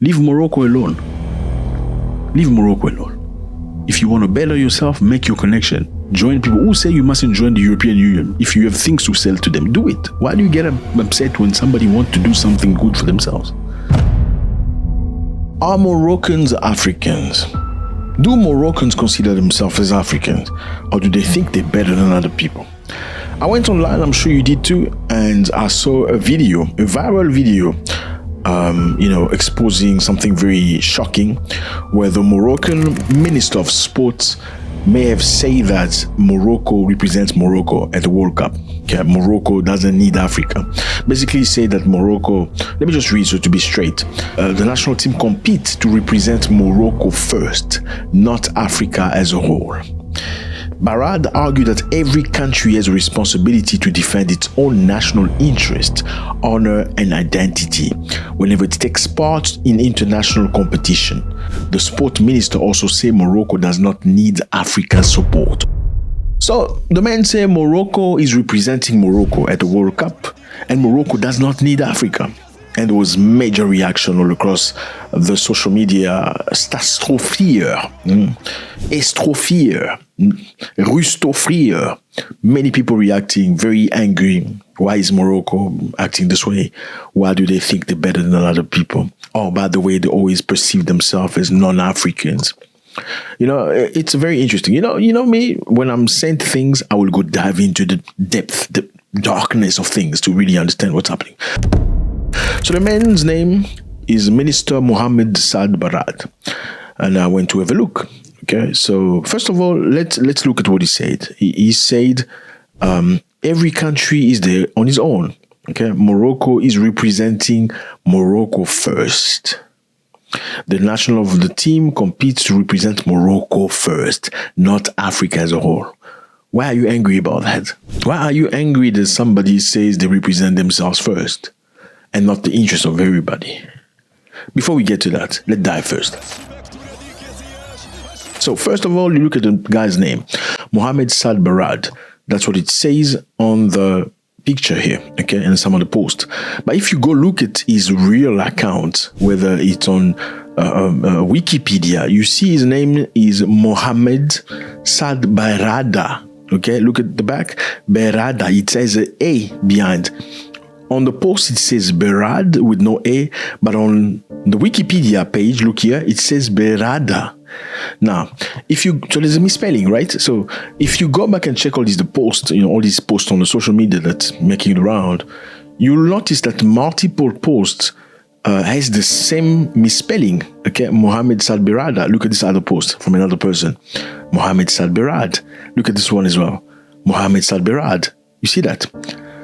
Leave Morocco alone. Leave Morocco alone. If you want to better yourself, make your connection. Join people who say you mustn't join the European Union. If you have things to sell to them, do it. Why do you get upset when somebody wants to do something good for themselves? Are Moroccans Africans? Do Moroccans consider themselves as Africans? Or do they think they're better than other people? I went online, I'm sure you did too, and I saw a video, a viral video, exposing something very shocking, where the Moroccan Minister of Sports may have said that Morocco represents Morocco at the World Cup. Okay, Morocco doesn't need Africa. Basically, say that Morocco, let me just read so to be straight. The national team competes to represent Morocco first, not Africa as a whole. Barad argued that every country has a responsibility to defend its own national interest, honor, and identity whenever it takes part in international competition. The sport minister also said Morocco does not need Africa's support. So the man said Morocco is representing Morocco at the World Cup, and Morocco does not need Africa. And there was major reaction all across the social media. Stastrophier, estrophier, rustofrier. Many people reacting, very angry. Why is Morocco acting this way? Why do they think they're better than other people? Oh, by the way, they always perceive themselves as non-Africans. It's very interesting. You know me, when I'm saying things, I will go dive into the depth, the darkness of things to really understand what's happening. So the man's name is Minister Mohamed Saad Barad, and I went to have a look. Okay, so first of all, let's look at what he said. He said every country is there on its own. Okay, Morocco is representing Morocco first. The national of the team competes to represent Morocco first, not Africa as a whole. Why are you angry about that? Why are you angry that somebody says they represent themselves first and not the interest of everybody? Before we get to that, let's dive first. So first of all, you look at the guy's name, Mohamed Saad Barad. That's what it says on the picture here, okay, and some of the posts. But if you go look at his real account, whether it's on Wikipedia, you see his name is Mohamed Saad Barada. Okay, look at the back, Barada. It says an A behind. On the post, it says Berad with no A, but on the Wikipedia page, look here, it says Berada. Now, so there's a misspelling, right? So if you go back and check all these posts on the social media that's making it around, you'll notice that multiple posts has the same misspelling. Okay, Mohamed Saad Berada. Look at this other post from another person, Mohamed Saad Berad. Look at this one as well, Mohamed Saad Berad. You see that?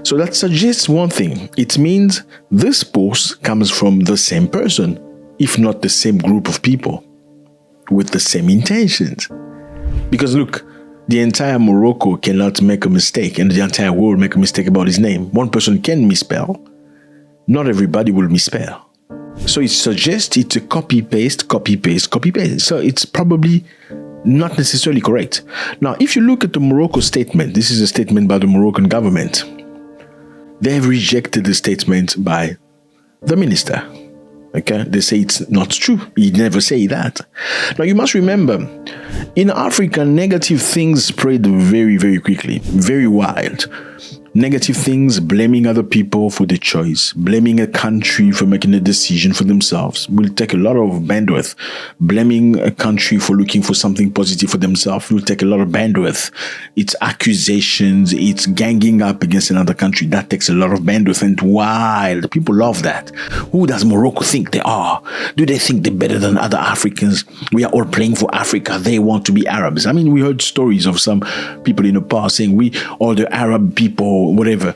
So that suggests one thing. It means this post comes from the same person, if not the same group of people, with the same intentions. Because look, the entire Morocco cannot make a mistake, and the entire world make a mistake about his name. One person can misspell. Not everybody will misspell. So it suggests it's a copy-paste, copy-paste, copy-paste. So it's probably not necessarily correct. Now, if you look at the Morocco statement, this is a statement by the Moroccan government. They have rejected the statement by the minister. Okay, they say it's not true. He never say that. Now, you must remember, in Africa, negative things spread very, very quickly, very wild. Negative things, blaming other people for their choice, blaming a country for making a decision for themselves will take a lot of bandwidth. Blaming a country for looking for something positive for themselves will take a lot of bandwidth. It's accusations, it's ganging up against another country. That takes a lot of bandwidth, and wild. People love that. Who does Morocco think they are? Do they think they're better than other Africans? We are all playing for Africa. They want to be Arabs. I mean, we heard stories of some people in the past saying we are the Arab people, whatever.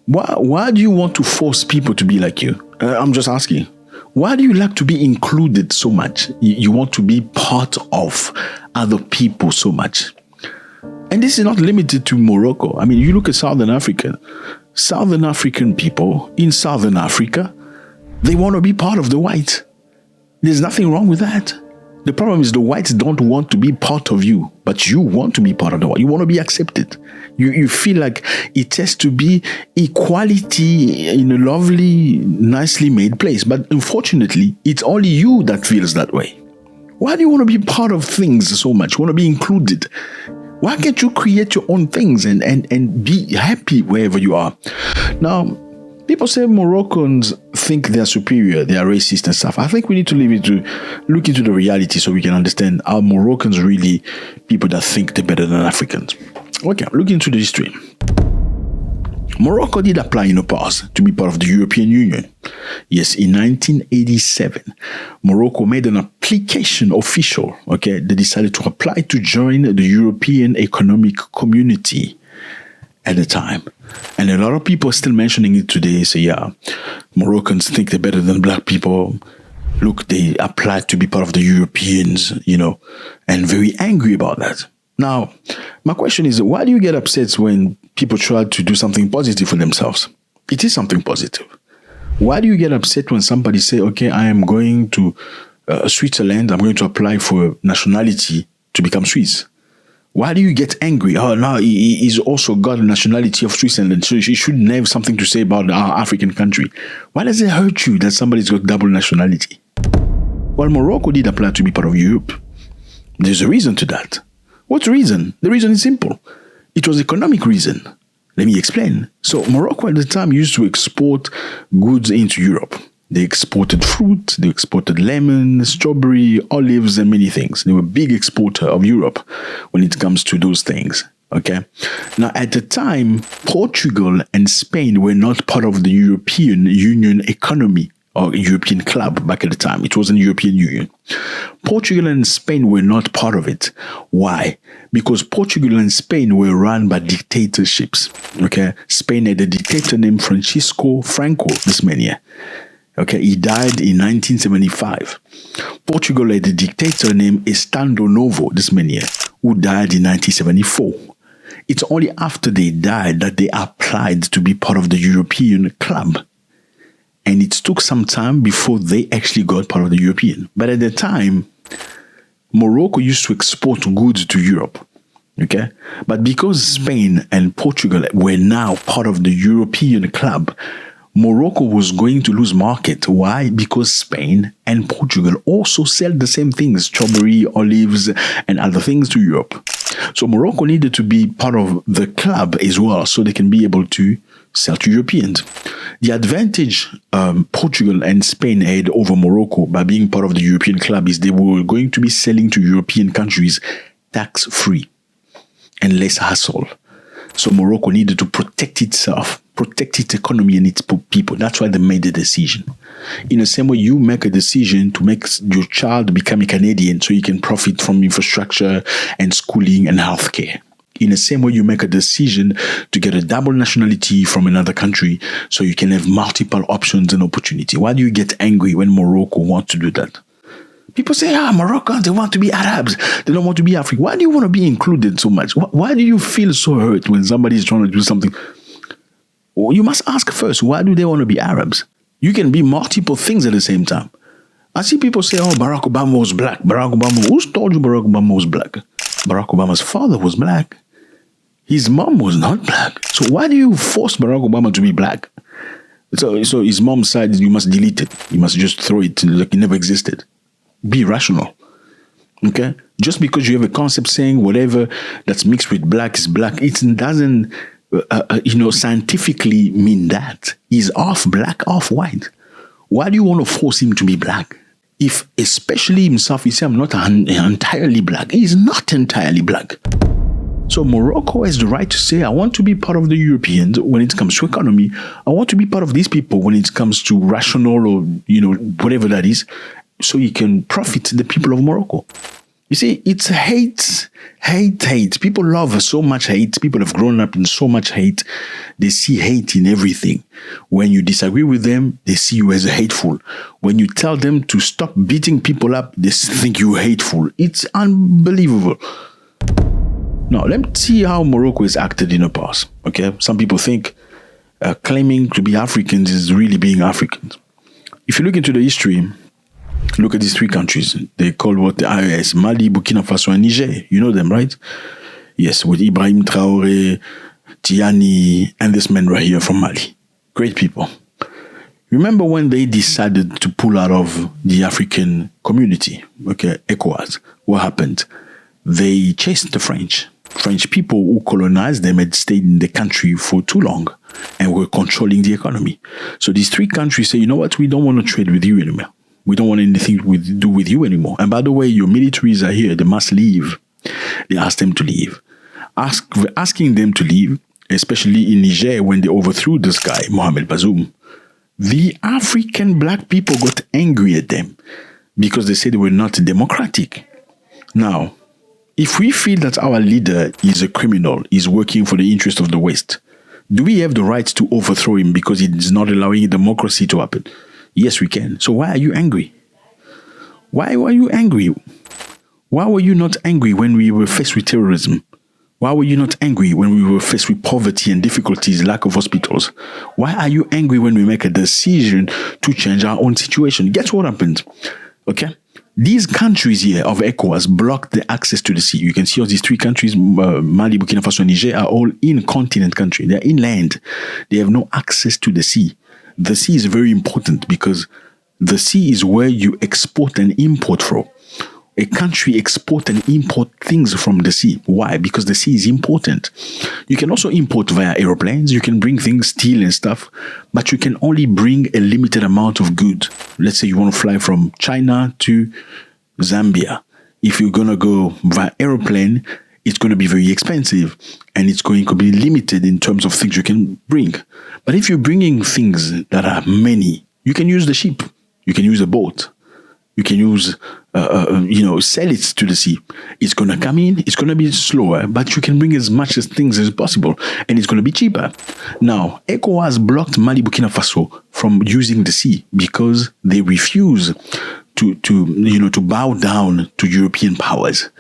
Why do you want to force people to be like you? I'm just asking. Why do you like to be included so much? You want to be part of other people so much. And this is not limited to Morocco. I mean, you look at Southern African people in Southern Africa, they want to be part of the white. There's nothing wrong with that. The problem is the whites don't want to be part of you, but you want to be part of the white. You want to be accepted. You feel like it has to be equality in a lovely, nicely made place. But unfortunately, it's only you that feels that way. Why do you want to be part of things so much? You want to be included? Why can't you create your own things and be happy wherever you are? Now, people say Moroccans think they're superior, they are racist and stuff. I think we need to look into the reality so we can understand, are Moroccans really people that think they're better than Africans? Okay, look into the history. Morocco did apply in the past to be part of the European Union. Yes, in 1987, Morocco made an application official. Okay, they decided to apply to join the European Economic Community at the time. And a lot of people are still mentioning it today. Say, yeah, Moroccans think they're better than black people. Look, they applied to be part of the Europeans, and very angry about that. Now, my question is, why do you get upset when people try to do something positive for themselves? It is something positive. Why do you get upset when somebody say, okay, I am going to Switzerland, I'm going to apply for nationality to become Swiss? Why do you get angry? Oh, no, he's also got the nationality of Switzerland, so he shouldn't have something to say about our African country. Why does it hurt you that somebody's got double nationality? Well, Morocco did apply to be part of Europe. There's a reason to that. What's the reason? The reason is simple. It was economic reason. Let me explain. So Morocco at the time used to export goods into Europe. They exported fruit, they exported lemon, strawberry, olives, and many things. They were a big exporter of Europe when it comes to those things. Okay. Now, at the time, Portugal and Spain were not part of the European Union economy or European club back at the time. It wasn't European Union. Portugal and Spain were not part of it. Why? Because Portugal and Spain were run by dictatorships. Okay. Spain had a dictator named Francisco Franco, this man here. Okay, he died in 1975. Portugal had a dictator named Estando Novo, this man here, who died in 1974. It's only after they died that they applied to be part of the European club. And it took some time before they actually got part of the European. But at the time, Morocco used to export goods to Europe. Okay, but because Spain and Portugal were now part of the European club, Morocco was going to lose market. Why? Because Spain and Portugal also sell the same things, strawberry, olives, and other things to Europe. So Morocco needed to be part of the club as well, so they can be able to sell to Europeans. The advantage Portugal and Spain had over Morocco by being part of the European club is they were going to be selling to European countries tax-free and less hassle. So Morocco needed to protect itself, protect its economy and its people. That's why they made the decision. In the same way, you make a decision to make your child become a Canadian so you can profit from infrastructure and schooling and healthcare. In the same way, you make a decision to get a double nationality from another country so you can have multiple options and opportunity. Why do you get angry when Morocco wants to do that? People say, Moroccans, they want to be Arabs. They don't want to be African. Why do you want to be included so much? Why do you feel so hurt when somebody is trying to do something? Well, you must ask first, why do they want to be Arabs? You can be multiple things at the same time. I see people say, Barack Obama was black. Barack Obama, who's told you Barack Obama was black? Barack Obama's father was black. His mom was not black. So why do you force Barack Obama to be black? So his mom said you must delete it. You must just throw it like it never existed. Be rational. Okay? Just because you have a concept saying whatever that's mixed with black is black, it doesn't, scientifically mean that. He's half black, half white. Why do you want to force him to be black? If, especially himself, he said, I'm not entirely black. He's not entirely black. So Morocco has the right to say, I want to be part of the Europeans when it comes to economy. I want to be part of these people when it comes to rational or, whatever that is, so you can profit the people of Morocco. You see, it's hate. People love so much hate. People have grown up in so much hate. They see hate in everything. When you disagree with them, they see you as hateful. When you tell them to stop beating people up, they think you're hateful. It's unbelievable. Now, let's see how Morocco has acted in the past. Okay, some people think claiming to be Africans is really being Africans. If you look into the history, Look at these three countries. They call what the IAS, Mali, Burkina Faso, and Niger. You know them, right? Yes, with Ibrahim Traoré, Tiani, and this man right here from Mali. Great people. Remember when they decided to pull out of the African community, okay, ECOWAS, what happened? They chased the French. French people who colonized them had stayed in the country for too long and were controlling the economy. So these three countries say, you know what, we don't want to trade with you anymore. We don't want anything to do with you anymore. And by the way, your militaries are here. They must leave. They asked them to leave. Asking them to leave, especially in Niger when they overthrew this guy, Mohamed Bazoum, the African black people got angry at them because they said they were not democratic. Now, if we feel that our leader is a criminal, is working for the interest of the West, do we have the right to overthrow him because he is not allowing democracy to happen? Yes, we can. So why are you angry? Why were you angry? Why were you not angry when we were faced with terrorism? Why were you not angry when we were faced with poverty and difficulties, lack of hospitals? Why are you angry when we make a decision to change our own situation? Guess what happened? Okay? These countries here of ECOWAS blocked the access to the sea. You can see all these three countries, Mali, Burkina Faso, and Niger, are all in-continent country. They're inland. They have no access to the sea. The sea is very important because the sea is where you export and import from. A country export and import things from the sea. Why? Because the sea is important. You can also import via aeroplanes. You can bring things, steel and stuff, but you can only bring a limited amount of goods. Let's say you want to fly from China to Zambia. If you're going to go via aeroplane, it's going to be very expensive and it's going to be limited in terms of things you can bring. But if you're bringing things that are many, you can use the ship. You can use a boat. You can use, sell it to the sea. It's going to come in. It's going to be slower, but you can bring as much as things as possible, and it's going to be cheaper. Now, ECOWAS blocked Mali, Burkina Faso from using the sea because they refuse to bow down to European powers.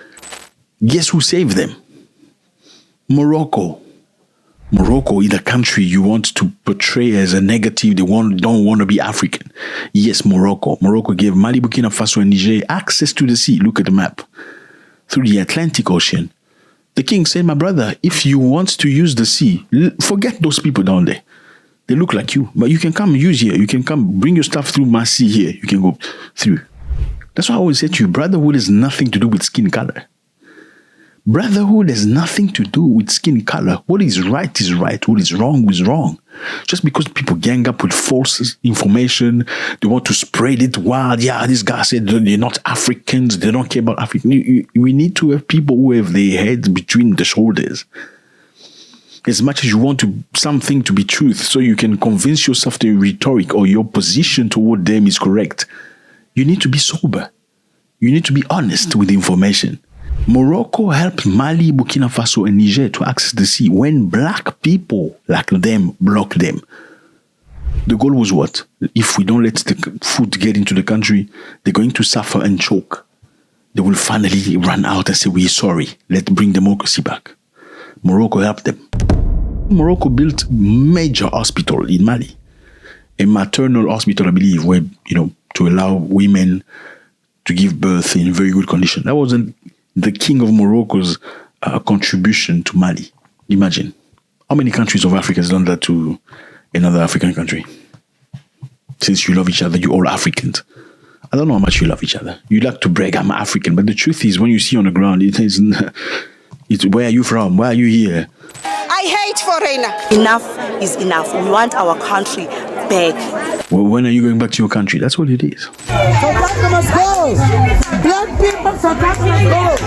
Guess who saved them? Morocco. Morocco is a country you want to portray as a negative. They don't want to be African. Yes, Morocco. Morocco gave Mali, Burkina Faso, and Niger access to the sea. Look at the map. Through the Atlantic Ocean. The king said, my brother, if you want to use the sea, forget those people down there. They look like you, but you can come use here. You can come bring your stuff through my sea here. You can go through. That's why I always say to you, brotherhood has nothing to do with skin color. Brotherhood has nothing to do with skin color. What is right is right. What is wrong is wrong. Just because people gang up with false information, they want to spread it wild. Yeah, this guy said they're not Africans. They don't care about Africans. We need to have people who have their heads between the shoulders. As much as you want something to be truth, so you can convince yourself the rhetoric or your position toward them is correct, you need to be sober. You need to be honest with the information. Morocco helped Mali, Burkina Faso, and Niger to access the sea when black people like them blocked them. The goal was what? If we don't let the food get into the country, they're going to suffer and choke. They will finally run out and say, we're sorry. Let's bring democracy back. Morocco helped them. Morocco built major hospital in Mali. A maternal hospital, I believe, where, to allow women to give birth in very good condition. That wasn't the king of Morocco's contribution to Mali. Imagine. How many countries of Africa has done that to another African country? Since you love each other, you're all Africans. I don't know how much you love each other. You like to brag, I'm African. But the truth is, when you see on the ground, it's where are you from? Why are you here? I hate foreigner. Enough is enough. We want our country back. Well, when are you going back to your country? That's what it is. South Africa must go. Black people, South Africa must go.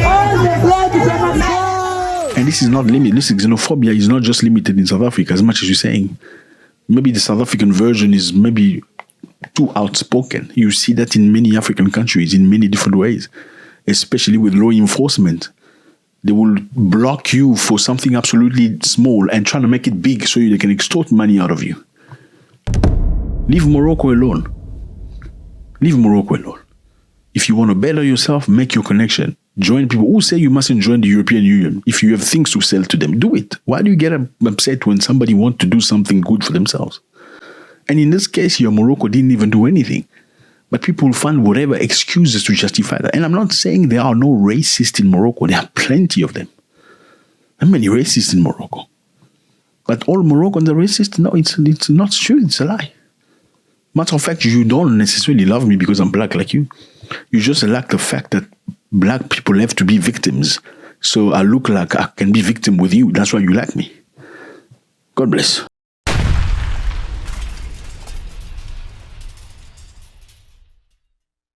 All the black people must go. And this is not limited. This xenophobia is not just limited in South Africa, as much as you're saying. Maybe the South African version is maybe too outspoken. You see that in many African countries in many different ways, especially with law enforcement. They will block you for something absolutely small and try to make it big so they can extort money out of you. Leave Morocco alone. Leave Morocco alone. If you want to better yourself, make your connection. Join people who say you mustn't join the European Union. If you have things to sell to them, do it. Why do you get upset when somebody wants to do something good for themselves? And in this case here, Morocco didn't even do anything. But people find whatever excuses to justify that. And I'm not saying there are no racists in Morocco. There are plenty of them. There are many racists in Morocco. But all Moroccans are racist? No, it's not true. It's a lie. Matter of fact, you don't necessarily love me because I'm black like you. You just like the fact that black people have to be victims. So I look like I can be victim with you. That's why you like me. God bless.